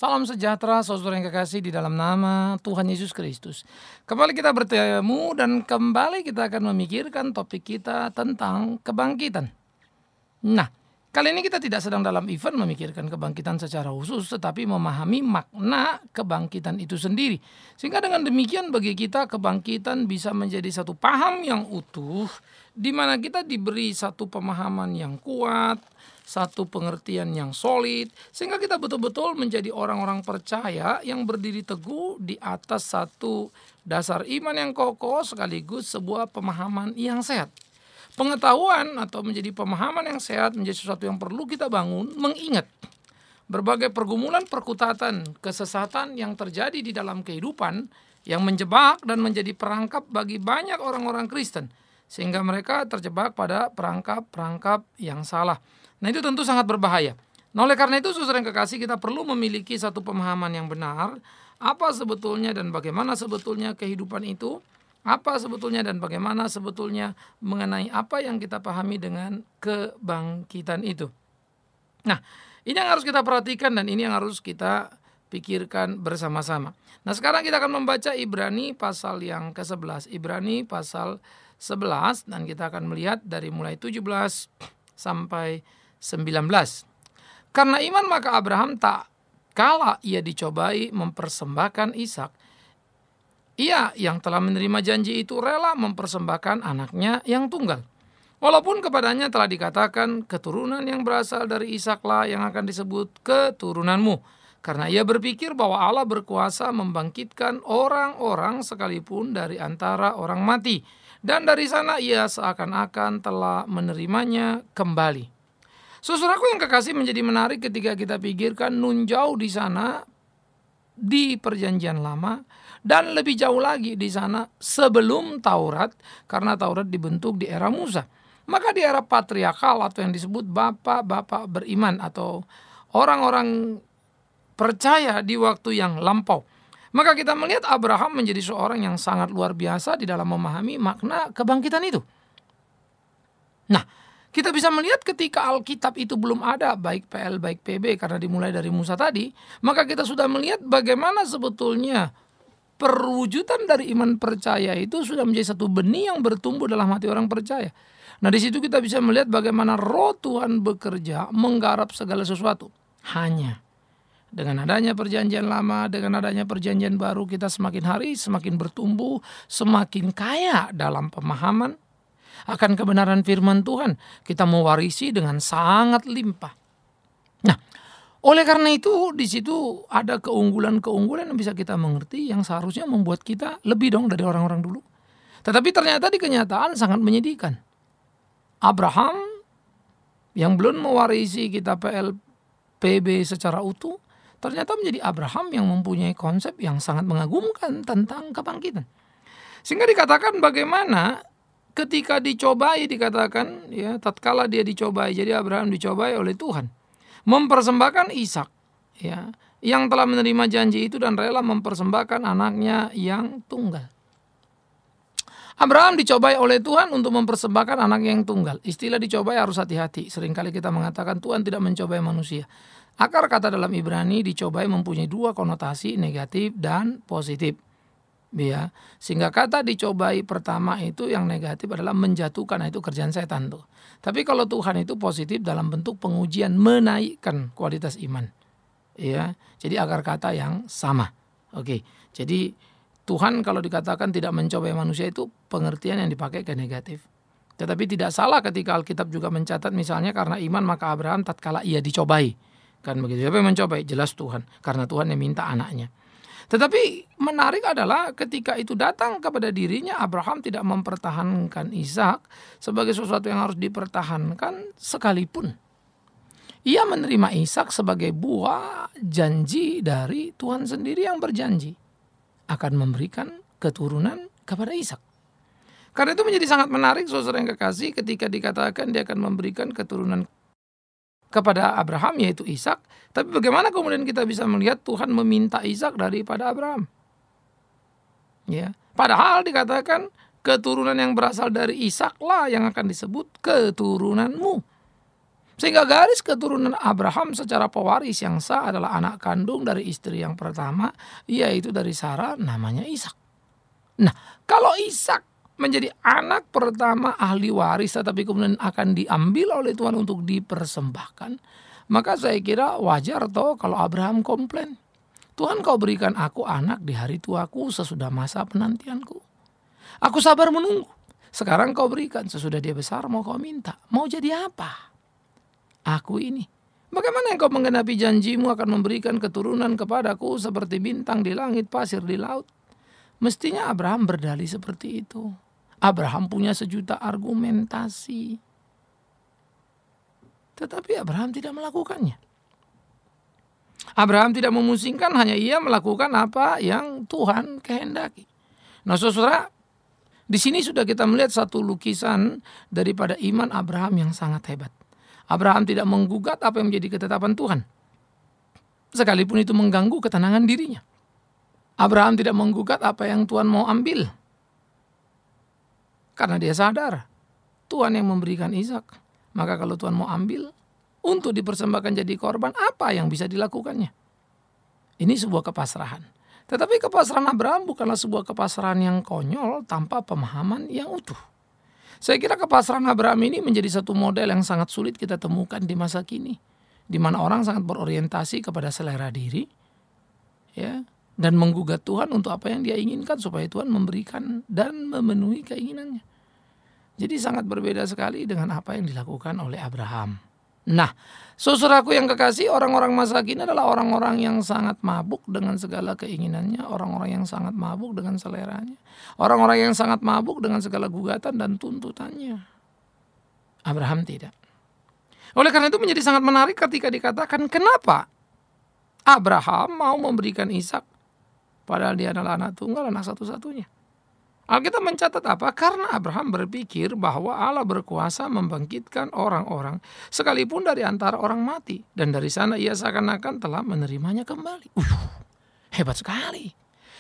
Salam sejahtera saudara yang kekasih di dalam nama Tuhan Yesus Kristus. Kembali kita bertemu dan kembali kita akan memikirkan topik kita tentang kebangkitan. Nah, kali ini kita tidak sedang dalam event memikirkan kebangkitan secara khusus, tetapi memahami makna kebangkitan itu sendiri. Sehingga dengan demikian bagi kita kebangkitan bisa menjadi satu paham yang utuh, di mana kita diberi satu pemahaman yang kuat, satu pengertian yang solid, sehingga kita betul-betul menjadi orang-orang percaya yang berdiri teguh di atas satu dasar iman yang kokoh sekaligus sebuah pemahaman yang sehat. Pengetahuan atau menjadi pemahaman yang sehat menjadi sesuatu yang perlu kita bangun, mengingat berbagai pergumulan, perkutatan, kesesatan yang terjadi di dalam kehidupan yang menjebak dan menjadi perangkap bagi banyak orang-orang Kristen, sehingga mereka terjebak pada perangkap-perangkap yang salah. Nah, itu tentu sangat berbahaya. Nah, oleh karena itu saudara yang kekasih, kita perlu memiliki satu pemahaman yang benar, apa sebetulnya dan bagaimana sebetulnya kehidupan itu, apa sebetulnya dan bagaimana sebetulnya mengenai apa yang kita pahami dengan kebangkitan itu. Nah, ini yang harus kita perhatikan dan ini yang harus kita pikirkan bersama-sama. Nah, sekarang kita akan membaca Ibrani pasal yang ke-11. Ibrani pasal 11 dan kita akan melihat dari mulai 17 sampai 19. Karena iman maka Abraham tak kala ia dicobai mempersembahkan Ishak, ia yang telah menerima janji itu rela mempersembahkan anaknya yang tunggal. Walaupun kepadanya telah dikatakan keturunan yang berasal dari Ishaklah yang akan disebut keturunanmu. Karena ia berpikir bahwa Allah berkuasa membangkitkan orang-orang sekalipun dari antara orang mati. Dan dari sana ia seakan-akan telah menerimanya kembali. Saudaraku yang kekasih, menjadi menarik ketika kita pikirkan nun jauh di sana di perjanjian lama dan lebih jauh lagi di sana sebelum Taurat, karena Taurat dibentuk di era Musa. Maka di era patriarkal atau yang disebut bapak-bapak beriman atau orang-orang percaya di waktu yang lampau, maka kita melihat Abraham menjadi seorang yang sangat luar biasa di dalam memahami makna kebangkitan itu. Nah, kita bisa melihat ketika Alkitab itu belum ada, baik PL baik PB, karena dimulai dari Musa tadi, maka kita sudah melihat bagaimana sebetulnya perwujudan dari iman percaya itu sudah menjadi satu benih yang bertumbuh dalam hati orang percaya. Nah, di situ kita bisa melihat bagaimana Roh Tuhan bekerja menggarap segala sesuatu. Hanya dengan adanya perjanjian lama, dengan adanya perjanjian baru, kita semakin hari semakin bertumbuh, semakin kaya dalam pemahaman akan kebenaran firman Tuhan. Kita mewarisi dengan sangat limpah. Nah, oleh karena itu di situ ada keunggulan-keunggulan yang bisa kita mengerti, yang seharusnya membuat kita lebih dong dari orang-orang dulu. Tetapi ternyata di kenyataan sangat menyedihkan. Abraham yang belum mewarisi kitab PB secara utuh, ternyata menjadi Abraham yang mempunyai konsep yang sangat mengagumkan tentang kebangkitan. Sehingga dikatakan bagaimana ketika dicobai, dikatakan ya, tatkala dia dicobai, jadi Abraham dicobai oleh Tuhan mempersembahkan Ishak, ya, yang telah menerima janji itu dan rela mempersembahkan anaknya yang tunggal. Abraham dicobai oleh Tuhan untuk mempersembahkan anaknya yang tunggal. Istilah dicobai harus hati-hati. Seringkali kita mengatakan Tuhan tidak mencobai manusia. Akar kata dalam Ibrani dicobai mempunyai dua konotasi, negatif dan positif. Ya, sehingga kata dicobai pertama itu yang negatif adalah menjatuhkan, itu kerjaan setan tuh. Tapi kalau Tuhan itu positif dalam bentuk pengujian, menaikkan kualitas iman. Ya, jadi akar kata yang sama. Oke, jadi Tuhan kalau dikatakan tidak mencobai manusia itu pengertian yang dipakai ke negatif. Tetapi tidak salah ketika Alkitab juga mencatat misalnya karena iman maka Abraham tatkala ia dicobai. Kan begitu. Siapa yang mencobai? Jelas Tuhan. Karena Tuhan yang minta anaknya. Tetapi menarik adalah ketika itu datang kepada dirinya, Abraham tidak mempertahankan Ishak sebagai sesuatu yang harus dipertahankan sekalipun. Ia menerima Ishak sebagai buah janji dari Tuhan sendiri yang berjanji akan memberikan keturunan kepada Ishak. Karena itu menjadi sangat menarik saudara yang kekasih ketika dikatakan dia akan memberikan keturunan kepada Abraham, yaitu Ishak. Tapi bagaimana kemudian kita bisa melihat Tuhan meminta Ishak daripada Abraham? Ya, padahal dikatakan keturunan yang berasal dari Ishaklah yang akan disebut keturunanmu. Sehingga garis keturunan Abraham secara pewaris yang sah adalah anak kandung dari istri yang pertama, yaitu dari Sarah, namanya Ishak. Nah, kalau Ishak menjadi anak pertama ahli waris tetapi kemudian akan diambil oleh Tuhan untuk dipersembahkan, maka saya kira wajar toh kalau Abraham komplain. Tuhan, kau berikan aku anak di hari tuaku sesudah masa penantianku. Aku sabar menunggu. Sekarang kau berikan, sesudah dia besar mau kau minta. Mau jadi apa? Aku ini. Bagaimana engkau menggenapi janjimu akan memberikan keturunan kepadaku seperti bintang di langit, pasir di laut? Mestinya Abraham berdalih seperti itu. Abraham punya sejuta argumentasi. Tetapi Abraham tidak melakukannya. Abraham tidak memusingkan, hanya ia melakukan apa yang Tuhan kehendaki. Nah, saudara, di sini sudah kita melihat satu lukisan daripada iman Abraham yang sangat hebat. Abraham tidak menggugat apa yang menjadi ketetapan Tuhan, sekalipun itu mengganggu ketenangan dirinya. Abraham tidak menggugat apa yang Tuhan mau ambil, karena dia sadar Tuhan yang memberikan Ishak. Maka kalau Tuhan mau ambil untuk dipersembahkan jadi korban, apa yang bisa dilakukannya? Ini sebuah kepasrahan. Tetapi kepasrahan Abraham bukanlah sebuah kepasrahan yang konyol tanpa pemahaman yang utuh. Saya kira kepasrahan Abraham ini menjadi satu model yang sangat sulit kita temukan di masa kini, di mana orang sangat berorientasi kepada selera diri, ya, dan menggugat Tuhan untuk apa yang dia inginkan supaya Tuhan memberikan dan memenuhi keinginannya. Jadi sangat berbeda sekali dengan apa yang dilakukan oleh Abraham. Nah, saudaraku yang kekasih, orang-orang masa kini adalah orang-orang yang sangat mabuk dengan segala keinginannya, orang-orang yang sangat mabuk dengan seleranya, orang-orang yang sangat mabuk dengan segala gugatan dan tuntutannya. Abraham tidak. Oleh karena itu menjadi sangat menarik ketika dikatakan kenapa Abraham mau memberikan Ishak padahal dia adalah anak tunggal, anak satu-satunya. Alkitab mencatat apa? Karena Abraham berpikir bahwa Allah berkuasa membangkitkan orang-orang sekalipun dari antara orang mati. Dan dari sana ia seakan-akan telah menerimanya kembali. Hebat sekali.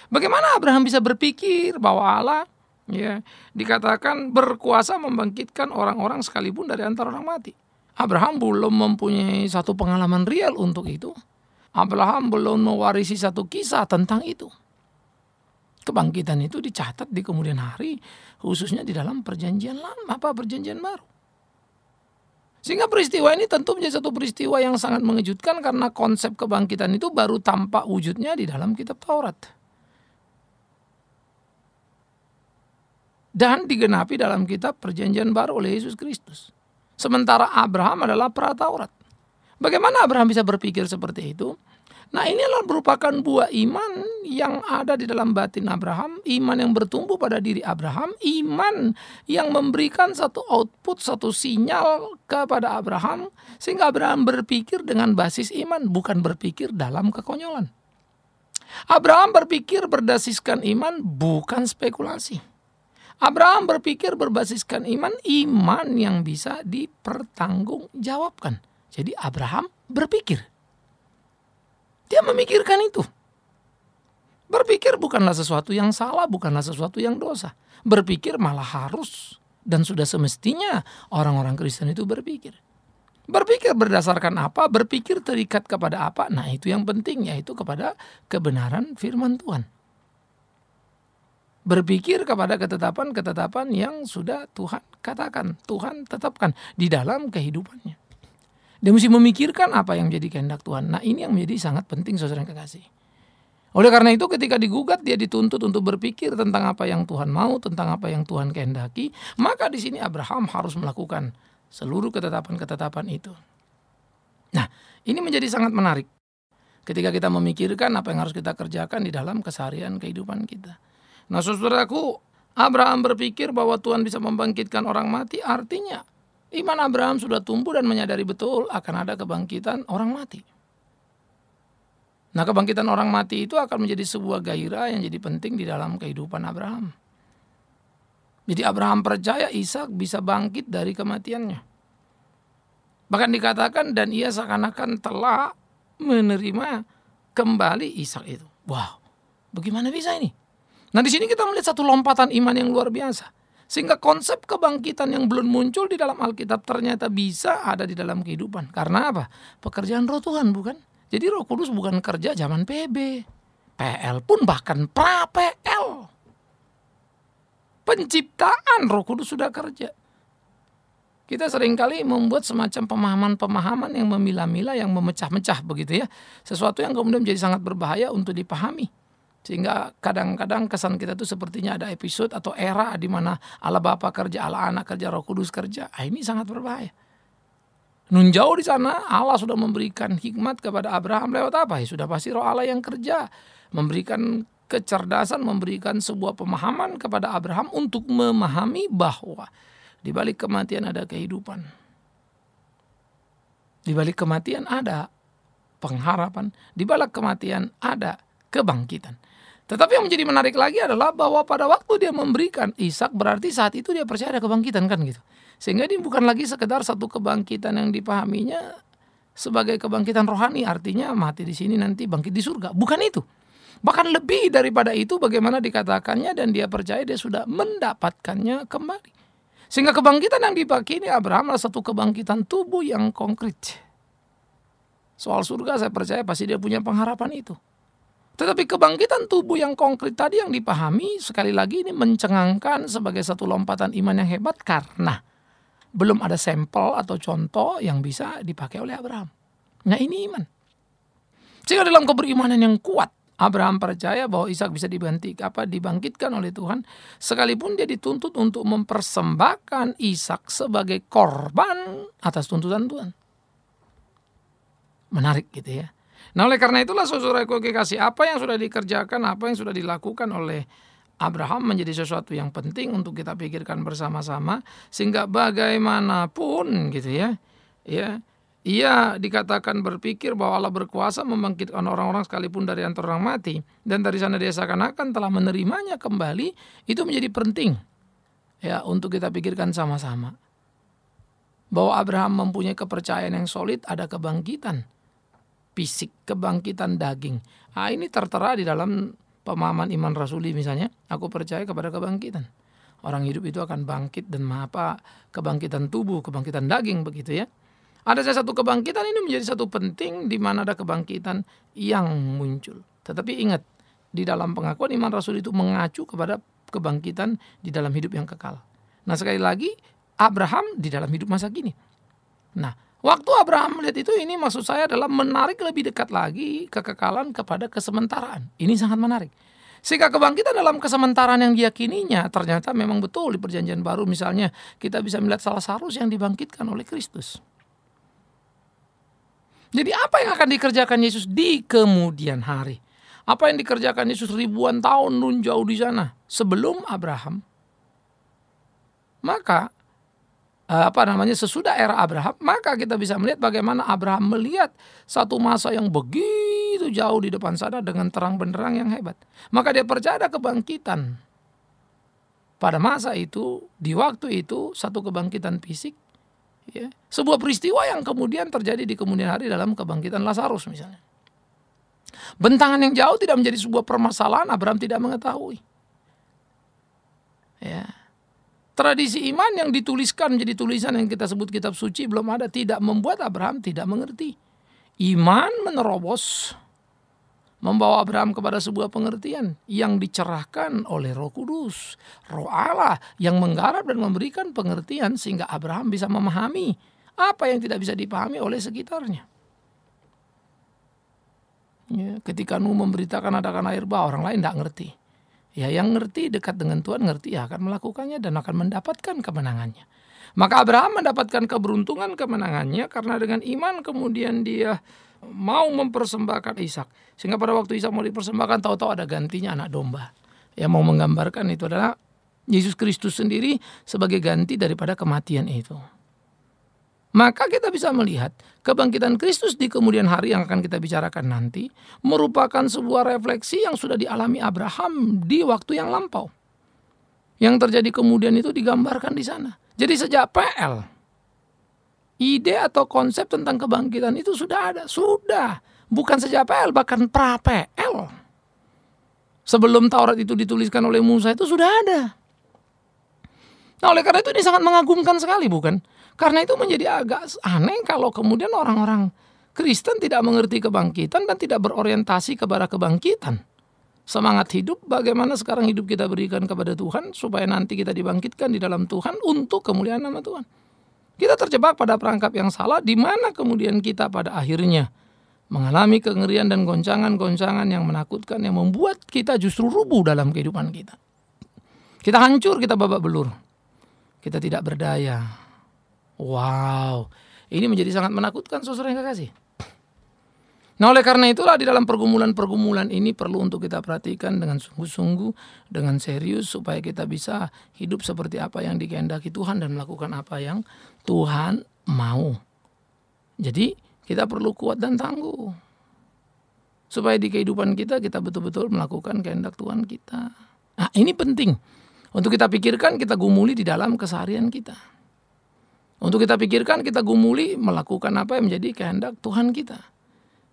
Bagaimana Abraham bisa berpikir bahwa Allah, ya, dikatakan berkuasa membangkitkan orang-orang sekalipun dari antara orang mati? Abraham belum mempunyai satu pengalaman real untuk itu. Abraham belum mewarisi satu kisah tentang itu. Kebangkitan itu dicatat di kemudian hari, khususnya di dalam perjanjian lama, perjanjian baru. Sehingga peristiwa ini tentu menjadi satu peristiwa yang sangat mengejutkan karena konsep kebangkitan itu baru tampak wujudnya di dalam kitab Taurat. Dan digenapi dalam kitab perjanjian baru oleh Yesus Kristus. Sementara Abraham adalah pra-Taurat. Bagaimana Abraham bisa berpikir seperti itu? Nah, inilah merupakan buah iman yang ada di dalam batin Abraham, iman yang bertumbuh pada diri Abraham, iman yang memberikan satu output, satu sinyal kepada Abraham, sehingga Abraham berpikir dengan basis iman, bukan berpikir dalam kekonyolan. Abraham berpikir berdasiskan iman, bukan spekulasi. Abraham berpikir berbasiskan iman, iman yang bisa dipertanggungjawabkan. Jadi Abraham berpikir. Dia memikirkan itu. Berpikir bukanlah sesuatu yang salah, bukanlah sesuatu yang dosa. Berpikir malah harus dan sudah semestinya orang-orang Kristen itu berpikir. Berpikir berdasarkan apa? Berpikir terikat kepada apa? Nah, itu yang penting, yaitu kepada kebenaran firman Tuhan. Berpikir kepada ketetapan-ketetapan yang sudah Tuhan katakan, Tuhan tetapkan di dalam kehidupannya. Dia mesti memikirkan apa yang menjadi kehendak Tuhan. Nah, ini yang menjadi sangat penting, saudara yang kekasih. Oleh karena itu ketika digugat, dia dituntut untuk berpikir tentang apa yang Tuhan mau, tentang apa yang Tuhan kehendaki. Maka di sini Abraham harus melakukan seluruh ketetapan-ketetapan itu. Nah, ini menjadi sangat menarik ketika kita memikirkan apa yang harus kita kerjakan di dalam keseharian kehidupan kita. Nah, saudaraku, Abraham berpikir bahwa Tuhan bisa membangkitkan orang mati, artinya iman Abraham sudah tumbuh dan menyadari betul akan ada kebangkitan orang mati. Nah, kebangkitan orang mati itu akan menjadi sebuah gairah yang jadi penting di dalam kehidupan Abraham. Jadi Abraham percaya Ishak bisa bangkit dari kematiannya. Bahkan dikatakan dan ia seakan-akan telah menerima kembali Ishak itu. Wow, bagaimana bisa ini? Nah, di sini kita melihat satu lompatan iman yang luar biasa. Sehingga konsep kebangkitan yang belum muncul di dalam Alkitab ternyata bisa ada di dalam kehidupan. Karena apa? Pekerjaan Roh Tuhan, bukan? Jadi Roh Kudus bukan kerja zaman PB. PL pun bahkan pra-PL. Penciptaan Roh Kudus sudah kerja. Kita seringkali membuat semacam pemahaman-pemahaman yang memilah-milah, yang memecah-mecah begitu ya. Sesuatu yang kemudian menjadi sangat berbahaya untuk dipahami. Sehingga kadang-kadang kesan kita itu sepertinya ada episode atau era di mana Allah Bapa kerja, Allah Anak kerja, Roh Kudus kerja. Ini sangat berbahaya. Nun jauh di sana Allah sudah memberikan hikmat kepada Abraham lewat apa? Ya sudah pasti Roh Allah yang kerja. Memberikan kecerdasan, memberikan sebuah pemahaman kepada Abraham untuk memahami bahwa di balik kematian ada kehidupan. Di balik kematian ada pengharapan. Di balik kematian ada kebangkitan. Tetapi yang menjadi menarik lagi adalah bahwa pada waktu dia memberikan Ishak, berarti saat itu dia percaya ada kebangkitan, kan gitu. Sehingga ini bukan lagi sekedar satu kebangkitan yang dipahaminya sebagai kebangkitan rohani, artinya mati di sini nanti bangkit di surga. Bukan itu. Bahkan lebih daripada itu, bagaimana dikatakannya, dan dia percaya dia sudah mendapatkannya kembali. Sehingga kebangkitan yang dipakini Abraham adalah satu kebangkitan tubuh yang konkret. Soal surga saya percaya pasti dia punya pengharapan itu. Tetapi kebangkitan tubuh yang konkret tadi yang dipahami, sekali lagi ini mencengangkan sebagai satu lompatan iman yang hebat karena belum ada sampel atau contoh yang bisa dipakai oleh Abraham. Nah, ini iman. Sehingga dalam keberimanan yang kuat, Abraham percaya bahwa Ishak bisa dibangkitkan oleh Tuhan, sekalipun dia dituntut untuk mempersembahkan Ishak sebagai korban atas tuntutan Tuhan. Menarik gitu ya. Nah, oleh karena itulah saudaraku kekasih, apa yang sudah dikerjakan, apa yang sudah dilakukan oleh Abraham menjadi sesuatu yang penting untuk kita pikirkan bersama-sama, sehingga bagaimanapun gitu ya, ia dikatakan berpikir bahwa Allah berkuasa membangkitkan orang-orang sekalipun dari antara orang mati, dan dari sana dia seakan-akan telah menerimanya kembali. Itu menjadi penting ya untuk kita pikirkan sama-sama, bahwa Abraham mempunyai kepercayaan yang solid, ada kebangkitan fisik, kebangkitan daging. Ini tertera di dalam pemahaman iman rasuli misalnya, aku percaya kepada kebangkitan. Orang hidup itu akan bangkit, dan kebangkitan tubuh, kebangkitan daging begitu ya. Ada satu kebangkitan, ini menjadi satu penting di mana ada kebangkitan yang muncul. Tetapi ingat, di dalam pengakuan iman rasul itu mengacu kepada kebangkitan di dalam hidup yang kekal. Nah, sekali lagi Abraham di dalam hidup masa kini. Nah, waktu Abraham melihat itu, ini maksud saya adalah menarik lebih dekat lagi kekekalan kepada kesementaraan. Ini sangat menarik. Sehingga kebangkitan dalam kesementaraan yang diyakininya ternyata memang betul di Perjanjian Baru. Misalnya kita bisa melihat Lazarus yang dibangkitkan oleh Kristus. Jadi apa yang akan dikerjakan Yesus di kemudian hari? Apa yang dikerjakan Yesus ribuan tahun nun jauh di sana sebelum Abraham? Maka sesudah era Abraham, maka kita bisa melihat bagaimana Abraham melihat satu masa yang begitu jauh di depan sana dengan terang benderang yang hebat. Maka dia percaya ada kebangkitan pada masa itu, di waktu itu, satu kebangkitan fisik, ya, sebuah peristiwa yang kemudian terjadi di kemudian hari dalam kebangkitan Lazarus misalnya. Bentangan yang jauh tidak menjadi sebuah permasalahan, Abraham tidak mengetahui. Ya. Tradisi iman yang dituliskan menjadi tulisan yang kita sebut kitab suci belum ada, tidak membuat Abraham tidak mengerti. Iman menerobos, membawa Abraham kepada sebuah pengertian yang dicerahkan oleh Roh Kudus, Roh Allah yang menggarap dan memberikan pengertian sehingga Abraham bisa memahami apa yang tidak bisa dipahami oleh sekitarnya. Ya, ketika Nuh memberitakan adakan air bah, orang lain tidak ngerti. Ya, yang ngerti dekat dengan Tuhan ngerti akan melakukannya dan akan mendapatkan kemenangannya. Maka Abraham mendapatkan keberuntungan kemenangannya karena dengan iman kemudian dia mau mempersembahkan Ishak. Sehingga pada waktu Ishak mau dipersembahkan, tahu-tahu ada gantinya anak domba. Yang mau menggambarkan itu adalah Yesus Kristus sendiri sebagai ganti daripada kematian itu. Maka kita bisa melihat kebangkitan Kristus di kemudian hari yang akan kita bicarakan nanti merupakan sebuah refleksi yang sudah dialami Abraham di waktu yang lampau. Yang terjadi kemudian itu digambarkan di sana. Jadi sejak PL, ide atau konsep tentang kebangkitan itu sudah ada. Sudah. Bukan sejak PL, bahkan pra-PL. Sebelum Taurat itu dituliskan oleh Musa itu sudah ada. Nah, oleh karena itu ini sangat mengagumkan sekali, bukan? Karena itu menjadi agak aneh kalau kemudian orang-orang Kristen tidak mengerti kebangkitan dan tidak berorientasi kepada kebangkitan. Semangat hidup, bagaimana sekarang hidup kita berikan kepada Tuhan supaya nanti kita dibangkitkan di dalam Tuhan untuk kemuliaan nama Tuhan. Kita terjebak pada perangkap yang salah, di mana kemudian kita pada akhirnya mengalami kengerian dan goncangan-goncangan yang menakutkan, yang membuat kita justru rubuh dalam kehidupan kita. Kita hancur, kita babak belur. Kita tidak berdaya. Wow, ini menjadi sangat menakutkan, saudara yang kekasih. Nah, oleh karena itulah di dalam pergumulan-pergumulan ini perlu untuk kita perhatikan dengan sungguh-sungguh, dengan serius, supaya kita bisa hidup seperti apa yang dikehendaki Tuhan dan melakukan apa yang Tuhan mau. Jadi kita perlu kuat dan tangguh, supaya di kehidupan kita betul-betul melakukan kehendak Tuhan kita. Nah, ini penting untuk kita pikirkan, kita gumuli di dalam keseharian kita. Untuk kita pikirkan, kita gumuli melakukan apa yang menjadi kehendak Tuhan kita.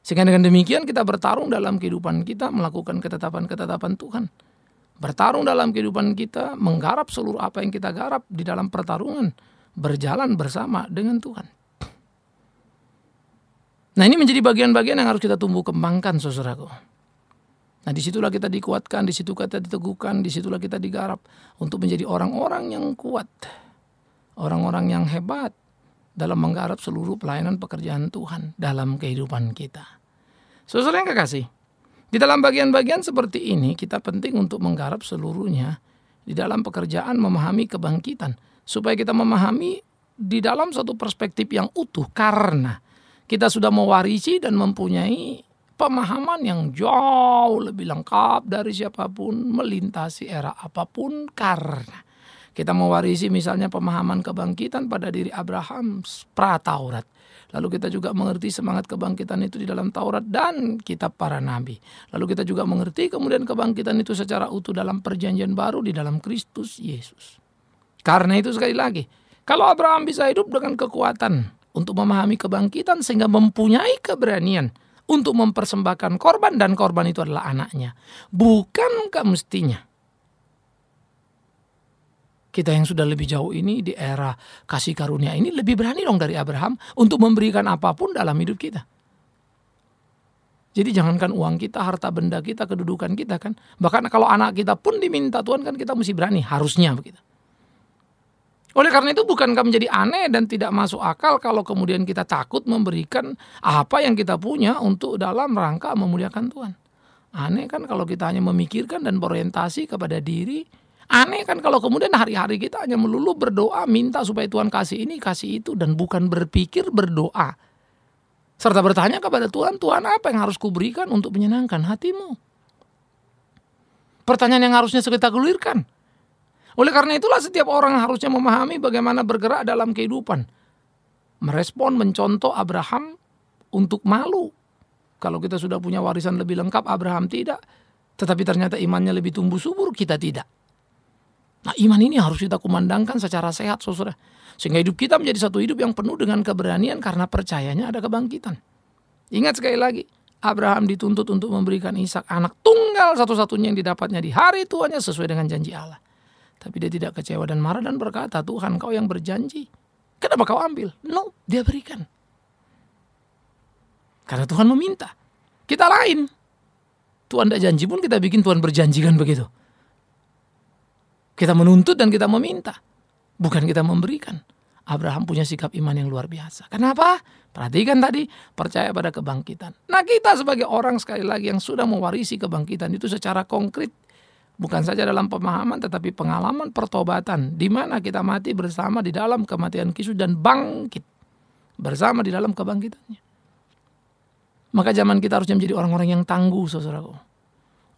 Sehingga dengan demikian kita bertarung dalam kehidupan kita, melakukan ketetapan-ketetapan Tuhan. Bertarung dalam kehidupan kita, menggarap seluruh apa yang kita garap di dalam pertarungan, berjalan bersama dengan Tuhan. Nah, ini menjadi bagian-bagian yang harus kita tumbuh kembangkan, saudaraku. Nah, disitulah kita dikuatkan, disitu kita diteguhkan, disitulah kita digarap untuk menjadi orang-orang yang kuat, orang-orang yang hebat dalam menggarap seluruh pelayanan pekerjaan Tuhan dalam kehidupan kita. Saudara yang kekasih, di dalam bagian-bagian seperti ini kita penting untuk menggarap seluruhnya di dalam pekerjaan memahami kebangkitan, supaya kita memahami di dalam satu perspektif yang utuh, karena kita sudah mewarisi dan mempunyai pemahaman yang jauh lebih lengkap dari siapapun, melintasi era apapun, karena kita mewarisi misalnya pemahaman kebangkitan pada diri Abraham pra-Taurat. Lalu kita juga mengerti semangat kebangkitan itu di dalam Taurat dan kitab para nabi. Lalu kita juga mengerti kemudian kebangkitan itu secara utuh dalam perjanjian baru di dalam Kristus Yesus. Karena itu sekali lagi, kalau Abraham bisa hidup dengan kekuatan untuk memahami kebangkitan sehingga mempunyai keberanian untuk mempersembahkan korban, dan korban itu adalah anaknya, bukankah mestinya kita yang sudah lebih jauh ini di era kasih karunia ini lebih berani dong dari Abraham untuk memberikan apapun dalam hidup kita. Jadi jangankan uang kita, harta benda kita, kedudukan kita kan. Bahkan kalau anak kita pun diminta Tuhan kan kita mesti berani, harusnya begitu. Oleh karena itu bukankah menjadi aneh dan tidak masuk akal kalau kemudian kita takut memberikan apa yang kita punya untuk dalam rangka memuliakan Tuhan. Aneh kan kalau kita hanya memikirkan dan berorientasi kepada diri. Aneh kan kalau kemudian hari-hari kita hanya melulu berdoa, minta supaya Tuhan kasih ini, kasih itu, dan bukan berpikir berdoa. Serta bertanya kepada Tuhan, Tuhan apa yang harus kuberikan untuk menyenangkan hatimu? Pertanyaan yang harusnya kita gulirkan. Oleh karena itulah setiap orang harusnya memahami bagaimana bergerak dalam kehidupan. Merespon, mencontoh Abraham untuk malu. Kalau kita sudah punya warisan lebih lengkap, Abraham tidak. Tetapi ternyata imannya lebih tumbuh subur, kita tidak. Nah, iman ini harus kita kumandangkan secara sehat, saudara. Sehingga hidup kita menjadi satu hidup yang penuh dengan keberanian karena percayanya ada kebangkitan. Ingat sekali lagi, Abraham dituntut untuk memberikan Ishak, anak tunggal satu-satunya yang didapatnya di hari tuanya sesuai dengan janji Allah. Tapi dia tidak kecewa dan marah dan berkata, Tuhan, kau yang berjanji, kenapa kau ambil? No, dia berikan. Karena Tuhan meminta. Kita lain. Tuhan tidak janji pun kita bikin Tuhan berjanjikan begitu. Kita menuntut dan kita meminta, bukan kita memberikan. Abraham punya sikap iman yang luar biasa. Kenapa? Perhatikan tadi, percaya pada kebangkitan. Nah, kita sebagai orang sekali lagi yang sudah mewarisi kebangkitan itu secara konkret, bukan saja dalam pemahaman tetapi pengalaman pertobatan, di mana kita mati bersama di dalam kematian Kristus dan bangkit bersama di dalam kebangkitannya. Maka zaman kita harusnya menjadi orang-orang yang tangguh, saudaraku.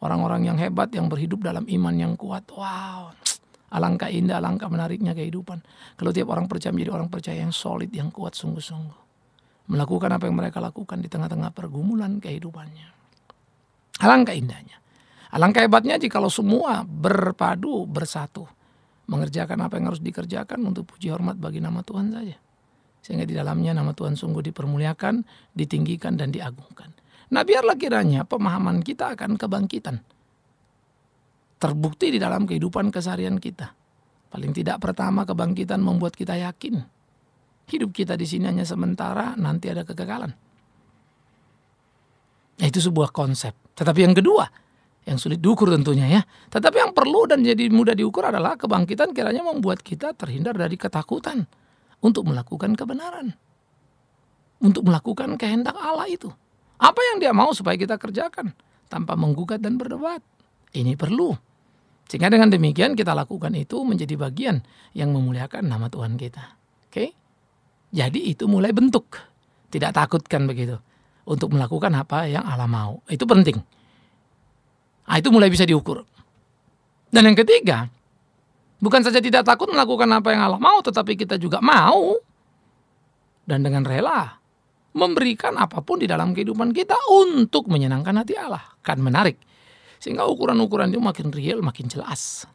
Orang-orang yang hebat, yang berhidup dalam iman yang kuat. Wow, alangkah indah, alangkah menariknya kehidupan. Kalau tiap orang percaya menjadi orang percaya yang solid, yang kuat sungguh-sungguh. Melakukan apa yang mereka lakukan di tengah-tengah pergumulan kehidupannya. Alangkah indahnya. Alangkah hebatnya jikalau semua berpadu, bersatu. Mengerjakan apa yang harus dikerjakan untuk puji hormat bagi nama Tuhan saja. Sehingga di dalamnya nama Tuhan sungguh dipermuliakan, ditinggikan dan diagungkan. Nah, biarlah kiranya pemahaman kita akan kebangkitan terbukti di dalam kehidupan keseharian kita. Paling tidak pertama, kebangkitan membuat kita yakin hidup kita di sini hanya sementara, nanti ada kekekalan. Itu sebuah konsep. Tetapi yang kedua, yang sulit diukur tentunya ya. Tetapi yang perlu dan jadi mudah diukur adalah kebangkitan kiranya membuat kita terhindar dari ketakutan untuk melakukan kebenaran. Untuk melakukan kehendak Allah itu. Apa yang Dia mau supaya kita kerjakan tanpa menggugat dan berdebat. Ini perlu. Sehingga dengan demikian kita lakukan itu menjadi bagian yang memuliakan nama Tuhan kita. Oke? Jadi itu mulai bentuk. Tidak takutkan begitu. Untuk melakukan apa yang Allah mau. Itu penting. Nah, itu mulai bisa diukur. Dan yang ketiga, bukan saja tidak takut melakukan apa yang Allah mau, tetapi kita juga mau dan dengan rela memberikan apapun di dalam kehidupan kita untuk menyenangkan hati Allah. Kan menarik. Sehingga ukuran-ukuran itu makin real, makin jelas.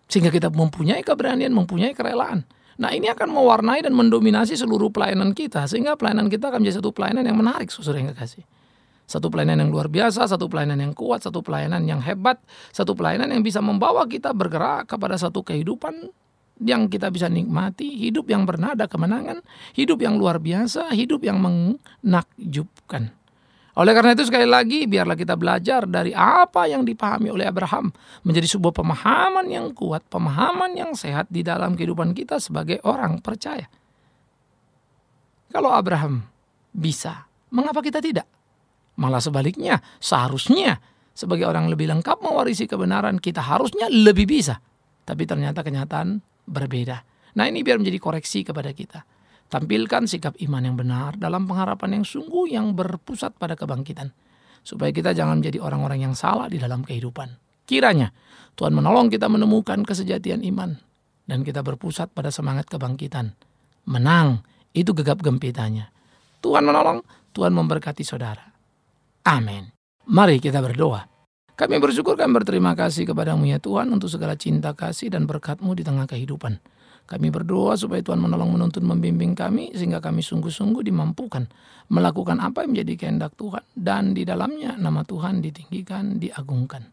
Sehingga kita mempunyai keberanian, mempunyai kerelaan. Nah, ini akan mewarnai dan mendominasi seluruh pelayanan kita. Sehingga pelayanan kita akan menjadi satu pelayanan yang menarik, saudara yang kekasih. Satu pelayanan yang luar biasa, satu pelayanan yang kuat, satu pelayanan yang hebat, satu pelayanan yang bisa membawa kita bergerak kepada satu kehidupan yang kita bisa nikmati, hidup yang bernada kemenangan, hidup yang luar biasa, hidup yang menakjubkan. Oleh karena itu sekali lagi, biarlah kita belajar dari apa yang dipahami oleh Abraham menjadi sebuah pemahaman yang kuat, pemahaman yang sehat di dalam kehidupan kita sebagai orang percaya. Kalau Abraham bisa, mengapa kita tidak? Malah sebaliknya, seharusnya sebagai orang lebih lengkap mewarisi kebenaran, kita harusnya lebih bisa. Tapi ternyata kenyataan berbeda. Nah, ini biar menjadi koreksi kepada kita. Tampilkan sikap iman yang benar dalam pengharapan yang sungguh yang berpusat pada kebangkitan. Supaya kita jangan menjadi orang-orang yang salah di dalam kehidupan. Kiranya Tuhan menolong kita menemukan kesejatian iman. Dan kita berpusat pada semangat kebangkitan. Menang, itu gegap gempitanya. Tuhan menolong, Tuhan memberkati saudara. Amin. Mari kita berdoa. Kami bersyukur dan berterima kasih kepadamu ya Tuhan untuk segala cinta kasih dan berkat-Mu di tengah kehidupan. Kami berdoa supaya Tuhan menolong, menuntun, membimbing kami sehingga kami sungguh-sungguh dimampukan melakukan apa yang menjadi kehendak Tuhan dan di dalamnya nama Tuhan ditinggikan, diagungkan.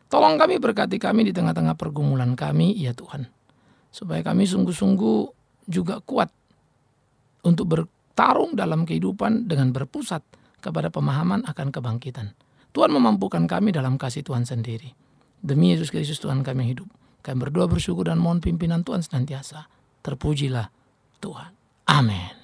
Tolong kami, berkati kami di tengah-tengah pergumulan kami ya Tuhan. Supaya kami sungguh-sungguh juga kuat untuk bertarung dalam kehidupan dengan berpusat kepada pemahaman akan kebangkitan. Tuhan memampukan kami dalam kasih Tuhan sendiri. Demi Yesus Kristus Tuhan kami hidup. Kami berdoa, bersyukur dan mohon pimpinan Tuhan senantiasa. Terpujilah Tuhan. Amin.